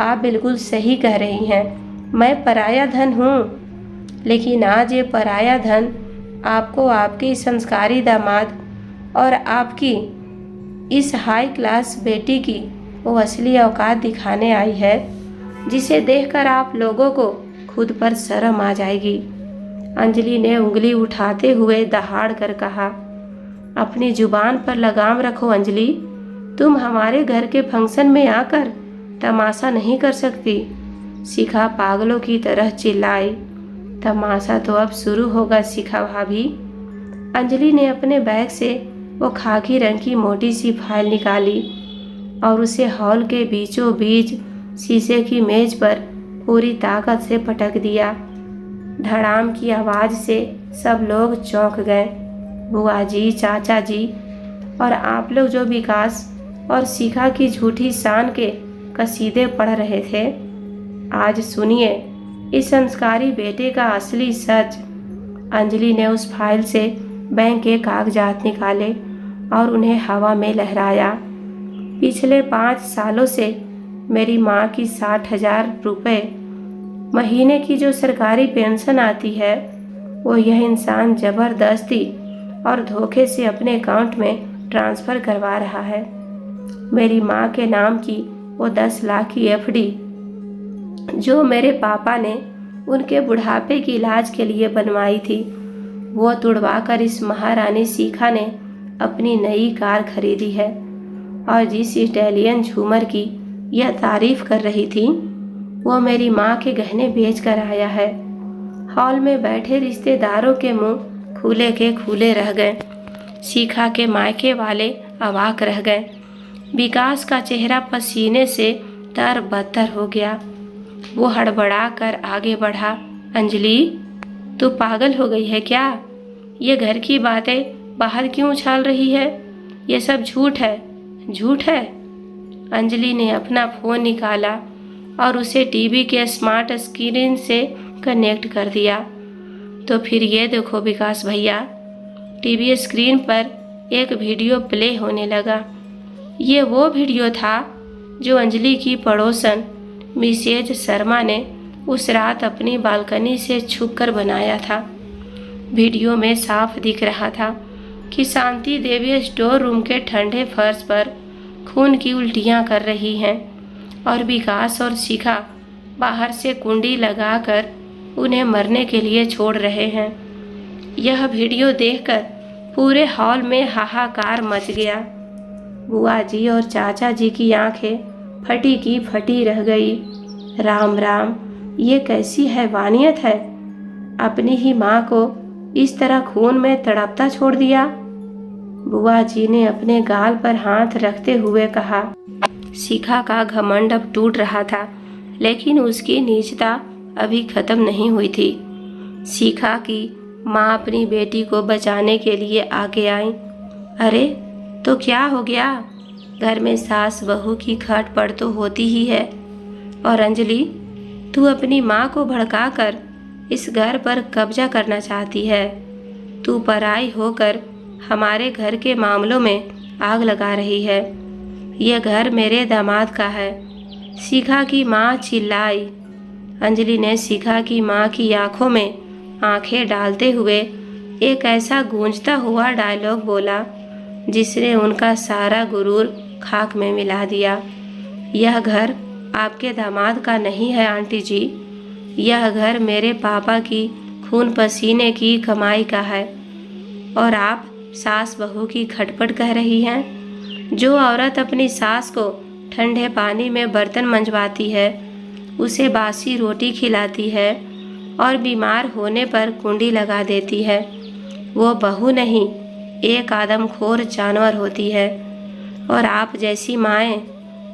आप बिल्कुल सही कह रही हैं, मैं पराया धन हूँ, लेकिन आज ये पराया धन आपको आपके संस्कारी दामाद और आपकी इस हाई क्लास बेटी की वो असली औकात दिखाने आई है जिसे देखकर आप लोगों को खुद पर शर्म आ जाएगी। अंजलि ने उंगली उठाते हुए दहाड़ कर कहा, अपनी जुबान पर लगाम रखो अंजलि, तुम हमारे घर के फंक्शन में आकर तमाशा नहीं कर सकती। शिखा पागलों की तरह चिल्लाई। तमाशा तो अब शुरू होगा शिखा भाभी। अंजलि ने अपने बैग से वो खाकी रंग की मोटी सी फाइल निकाली और उसे हॉल के बीचों बीच शीशे की मेज पर पूरी ताकत से पटक दिया। धड़ाम की आवाज़ से सब लोग चौंक गए। बुआ जी, चाचा जी और आप लोग जो विकास और शिखा की झूठी शान के कसीदे पढ़ रहे थे, आज सुनिए इस संस्कारी बेटे का असली सच। अंजलि ने उस फाइल से बैंक के कागजात निकाले और उन्हें हवा में लहराया। पिछले 5 सालों से मेरी माँ की 60,000 रुपये महीने की जो सरकारी पेंशन आती है वो यह इंसान जबरदस्ती और धोखे से अपने अकाउंट में ट्रांसफ़र करवा रहा है। मेरी माँ के नाम की वो 10 लाख की एफडी जो मेरे पापा ने उनके बुढ़ापे के इलाज के लिए बनवाई थी, वो तुड़वाकर इस महारानी शिखा ने अपनी नई कार खरीदी है। और जिस इटालियन झूमर की यह तारीफ कर रही थी, वो मेरी माँ के गहने बेच कर आया है। हॉल में बैठे रिश्तेदारों के मुंह खुले के खुले रह गए। शिखा के मायके वाले अवाक रह गए। विकास का चेहरा पसीने से तर-बतर हो गया। वो हड़बड़ा कर आगे बढ़ा। अंजलि, तू पागल हो गई है क्या? ये घर की बातें बाहर क्यों उछाल रही है? ये सब झूठ है, झूठ है। अंजलि ने अपना फ़ोन निकाला और उसे टीवी के स्मार्ट स्क्रीन से कनेक्ट कर दिया। तो फिर ये देखो विकास भैया, टीवी स्क्रीन पर एक वीडियो प्ले होने लगा। ये वो वीडियो था जो अंजलि की पड़ोसन मिसेज शर्मा ने उस रात अपनी बालकनी से छुपकर बनाया था। वीडियो में साफ दिख रहा था कि शांति देवी स्टोर रूम के ठंडे फर्श पर खून की उल्टियाँ कर रही हैं और विकास और शिखा बाहर से कुंडी लगाकर उन्हें मरने के लिए छोड़ रहे हैं। यह वीडियो देखकर पूरे हॉल में हाहाकार मच गया। बुआ जी और चाचा जी की आंखें फटी की फटी रह गई। राम राम, ये कैसी हैवानियत है? अपनी ही माँ को इस तरह खून में तड़पता छोड़ दिया। बुआ जी ने अपने गाल पर हाथ रखते हुए कहा। शिखा का घमंड अब टूट रहा था, लेकिन उसकी नीचता अभी खत्म नहीं हुई थी। शिखा की माँ अपनी बेटी को बचाने के लिए आगे आई। अरे, तो क्या हो गया? घर में सास बहू की खटपट तो होती ही है। और अंजलि, तू अपनी माँ को भड़काकर इस घर पर कब्जा करना चाहती है। तू पराई होकर हमारे घर के मामलों में आग लगा रही है। यह घर मेरे दामाद का है। शिखा की माँ चिल्लाई। अंजलि ने शिखा की माँ की आंखों में आंखें डालते हुए एक ऐसा गूंजता हुआ डायलॉग बोला जिसने उनका सारा गुरूर खाक में मिला दिया। यह घर आपके दामाद का नहीं है आंटी जी। यह घर मेरे पापा की खून पसीने की कमाई का है। और आप सास बहू की खटपट कह रही हैं। जो औरत अपनी सास को ठंडे पानी में बर्तन मंजवाती है, उसे बासी रोटी खिलाती है और बीमार होने पर कुंडी लगा देती है, वो बहू नहीं, एक आदमखोर जानवर होती है। और आप जैसी माएँ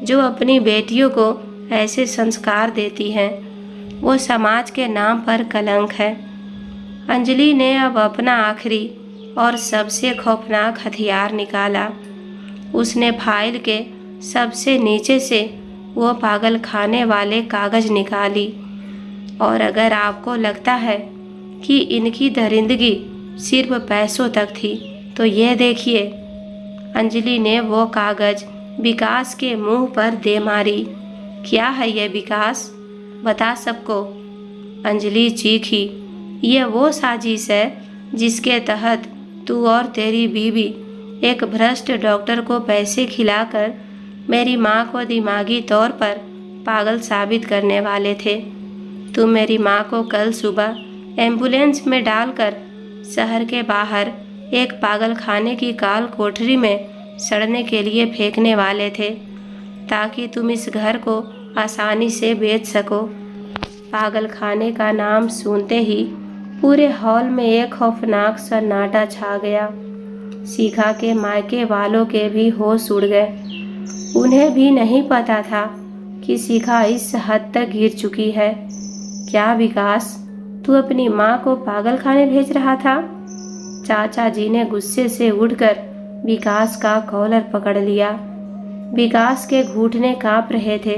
जो अपनी बेटियों को ऐसे संस्कार देती हैं, वो समाज के नाम पर कलंक है। अंजलि ने अब अपना आखिरी और सबसे खौफनाक हथियार निकाला। उसने फाइल के सबसे नीचे से वो पागल खाने वाले कागज निकाली। और अगर आपको लगता है कि इनकी दरिंदगी सिर्फ पैसों तक थी, तो ये देखिए। अंजलि ने वो कागज विकास के मुंह पर दे मारी। क्या है ये विकास? बता सबको। अंजलि चीखी। ये वो साजिश है जिसके तहत तू और तेरी बीवी एक भ्रष्ट डॉक्टर को पैसे खिलाकर मेरी माँ को दिमागी तौर पर पागल साबित करने वाले थे। तुम मेरी माँ को कल सुबह एम्बुलेंस में डालकर शहर के बाहर एक पागल खाने की काल कोठरी में सड़ने के लिए फेंकने वाले थे, ताकि तुम इस घर को आसानी से बेच सको। पागल खाने का नाम सुनते ही पूरे हॉल में एक खौफनाक सन्नाटा छा गया। शिखा के मायके वालों के भी होश उड़ गए। उन्हें भी नहीं पता था कि शिखा इस हद तक गिर चुकी है। क्या विकास, तू अपनी माँ को पागल खाने भेज रहा था? चाचा जी ने गुस्से से उठकर विकास का कॉलर पकड़ लिया। विकास के घुटने कांप रहे थे।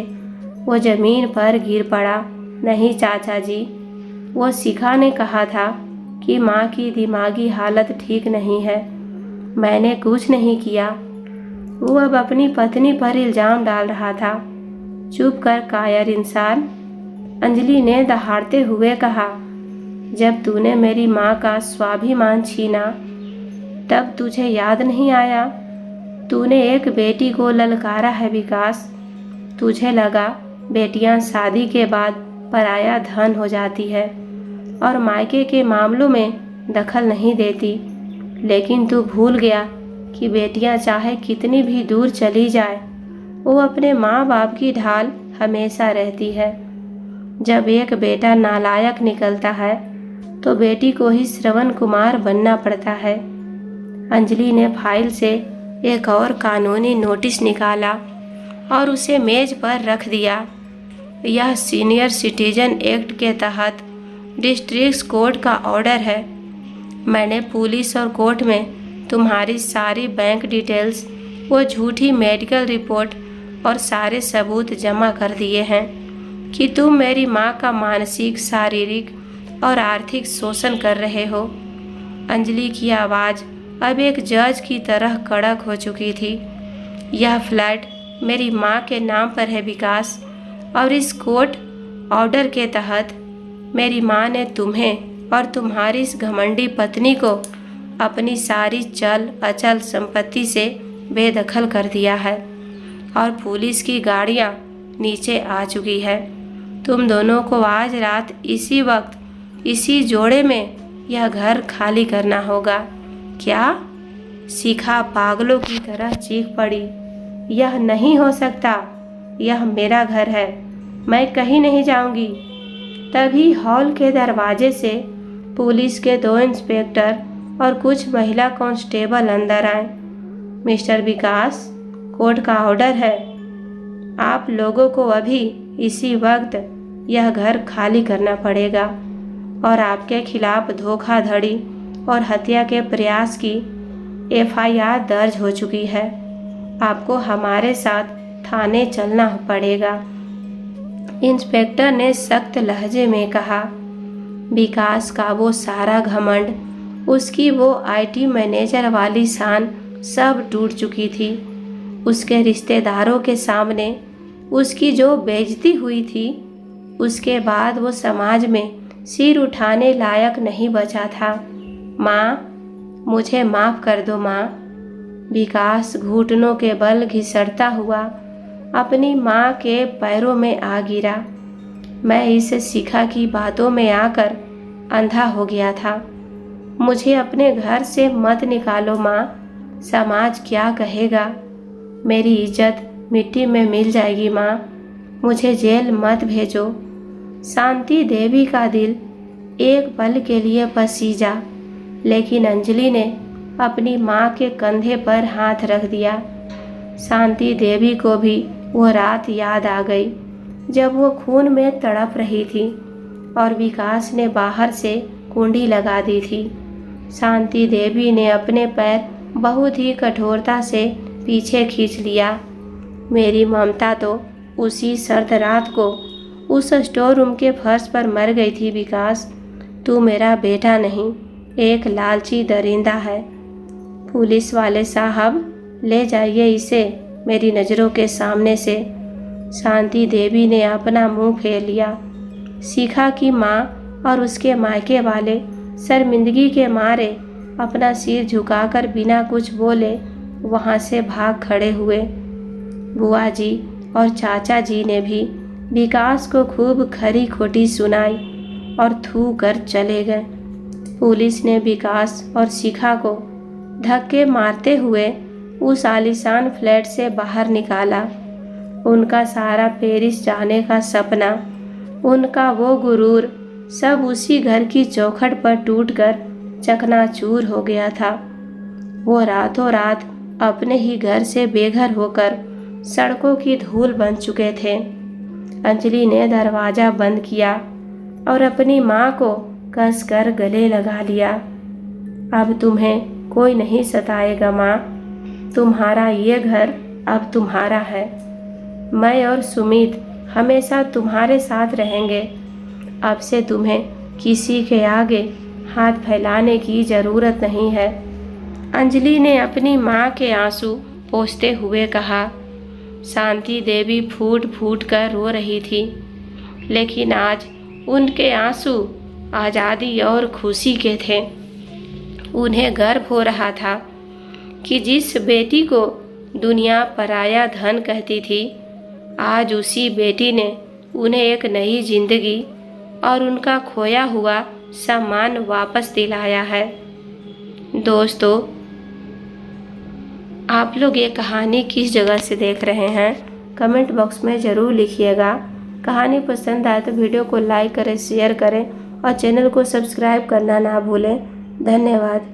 वो जमीन पर गिर पड़ा। नहीं चाचा जी, वो शिखा ने कहा था कि माँ की दिमागी हालत ठीक नहीं है। मैंने कुछ नहीं किया। वो अब अपनी पत्नी पर इल्ज़ाम डाल रहा था। चुप कर कायर इंसान। अंजलि ने दहाड़ते हुए कहा, जब तूने मेरी माँ का स्वाभिमान छीना तब तुझे याद नहीं आया? तूने एक बेटी को ललकारा है विकास। तुझे लगा बेटियां शादी के बाद पराया धन हो जाती है और मायके के मामलों में दखल नहीं देती, लेकिन तू भूल गया कि बेटियां चाहे कितनी भी दूर चली जाए, वो अपने माँ बाप की ढाल हमेशा रहती है। जब एक बेटा नालायक निकलता है तो बेटी को ही श्रवण कुमार बनना पड़ता है। अंजलि ने फाइल से एक और कानूनी नोटिस निकाला और उसे मेज पर रख दिया। यह सीनियर सिटीजन एक्ट के तहत डिस्ट्रिक्ट कोर्ट का ऑर्डर है। मैंने पुलिस और कोर्ट में तुम्हारी सारी बैंक डिटेल्स, वो झूठी मेडिकल रिपोर्ट और सारे सबूत जमा कर दिए हैं कि तुम मेरी माँ का मानसिक, शारीरिक और आर्थिक शोषण कर रहे हो। अंजलि की आवाज़ अब एक जज की तरह कड़क हो चुकी थी। यह फ्लैट मेरी माँ के नाम पर है विकास, और इस कोर्ट ऑर्डर के तहत मेरी माँ ने तुम्हें और तुम्हारी इस घमंडी पत्नी को अपनी सारी चल अचल संपत्ति से बेदखल कर दिया है और पुलिस की गाड़ियाँ नीचे आ चुकी है। तुम दोनों को आज रात इसी वक्त इसी जोड़े में यह घर खाली करना होगा। क्या? शिखा पागलों की तरह चीख पड़ी। यह नहीं हो सकता, यह मेरा घर है, मैं कहीं नहीं जाऊंगी। तभी हॉल के दरवाजे से पुलिस के 2 इंस्पेक्टर और कुछ महिला कांस्टेबल अंदर आए। मिस्टर विकास, कोर्ट का ऑर्डर है, आप लोगों को अभी इसी वक्त यह घर खाली करना पड़ेगा और आपके खिलाफ धोखाधड़ी और हत्या के प्रयास की FIR दर्ज हो चुकी है। आपको हमारे साथ थाने चलना पड़ेगा। इंस्पेक्टर ने सख्त लहजे में कहा। विकास का वो सारा घमंड, उसकी वो IT मैनेजर वाली शान सब टूट चुकी थी। उसके रिश्तेदारों के सामने उसकी जो बेइज्जती हुई थी, उसके बाद वो समाज में सिर उठाने लायक नहीं बचा था। माँ, मुझे माफ़ कर दो माँ। विकास घुटनों के बल घिसटता हुआ अपनी माँ के पैरों में आ गिरा। मैं इस शिखा की बातों में आकर अंधा हो गया था। मुझे अपने घर से मत निकालो माँ, समाज क्या कहेगा? मेरी इज्जत मिट्टी में मिल जाएगी माँ, मुझे जेल मत भेजो। शांति देवी का दिल एक पल के लिए पसीजा, लेकिन अंजलि ने अपनी माँ के कंधे पर हाथ रख दिया। शांति देवी को भी वो रात याद आ गई जब वो खून में तड़प रही थी और विकास ने बाहर से कुंडी लगा दी थी। शांति देवी ने अपने पैर बहुत ही कठोरता से पीछे खींच लिया। मेरी ममता तो उसी सर्द रात को उस स्टोर रूम के फर्श पर मर गई थी विकास। तू मेरा बेटा नहीं, एक लालची दरिंदा है। पुलिस वाले साहब, ले जाइए इसे मेरी नज़रों के सामने से। शांति देवी ने अपना मुंह फेर लिया। शिखा की माँ और उसके मायके वाले शर्मिंदगी के मारे अपना सिर झुकाकर बिना कुछ बोले वहाँ से भाग खड़े हुए। बुआ जी और चाचा जी ने भी विकास को खूब खरी खोटी सुनाई और थू कर चले गए। पुलिस ने विकास और शिखा को धक्के मारते हुए उस आलीशान फ्लैट से बाहर निकाला। उनका सारा पेरिस जाने का सपना, उनका वो गुरूर सब उसी घर की चौखट पर टूटकर चकनाचूर हो गया था। वो रातों रात अपने ही घर से बेघर होकर सड़कों की धूल बन चुके थे। अंजलि ने दरवाज़ा बंद किया और अपनी माँ को कसकर गले लगा लिया। अब तुम्हें कोई नहीं सताएगा माँ, तुम्हारा ये घर अब तुम्हारा है। मैं और सुमित हमेशा तुम्हारे साथ रहेंगे। अब से तुम्हें किसी के आगे हाथ फैलाने की ज़रूरत नहीं है। अंजलि ने अपनी माँ के आंसू पोंछते हुए कहा। शांति देवी फूट फूट कर रो रही थी। लेकिन आज उनके आंसू आज़ादी और खुशी के थे। उन्हें गर्व हो रहा था कि जिस बेटी को दुनिया पराया धन कहती थी, आज उसी बेटी ने उन्हें एक नई जिंदगी और उनका खोया हुआ सम्मान वापस दिलाया है। दोस्तों, आप लोग ये कहानी किस जगह से देख रहे हैं, कमेंट बॉक्स में ज़रूर लिखिएगा। कहानी पसंद आए तो वीडियो को लाइक करें, शेयर करें और चैनल को सब्सक्राइब करना ना भूलें। धन्यवाद।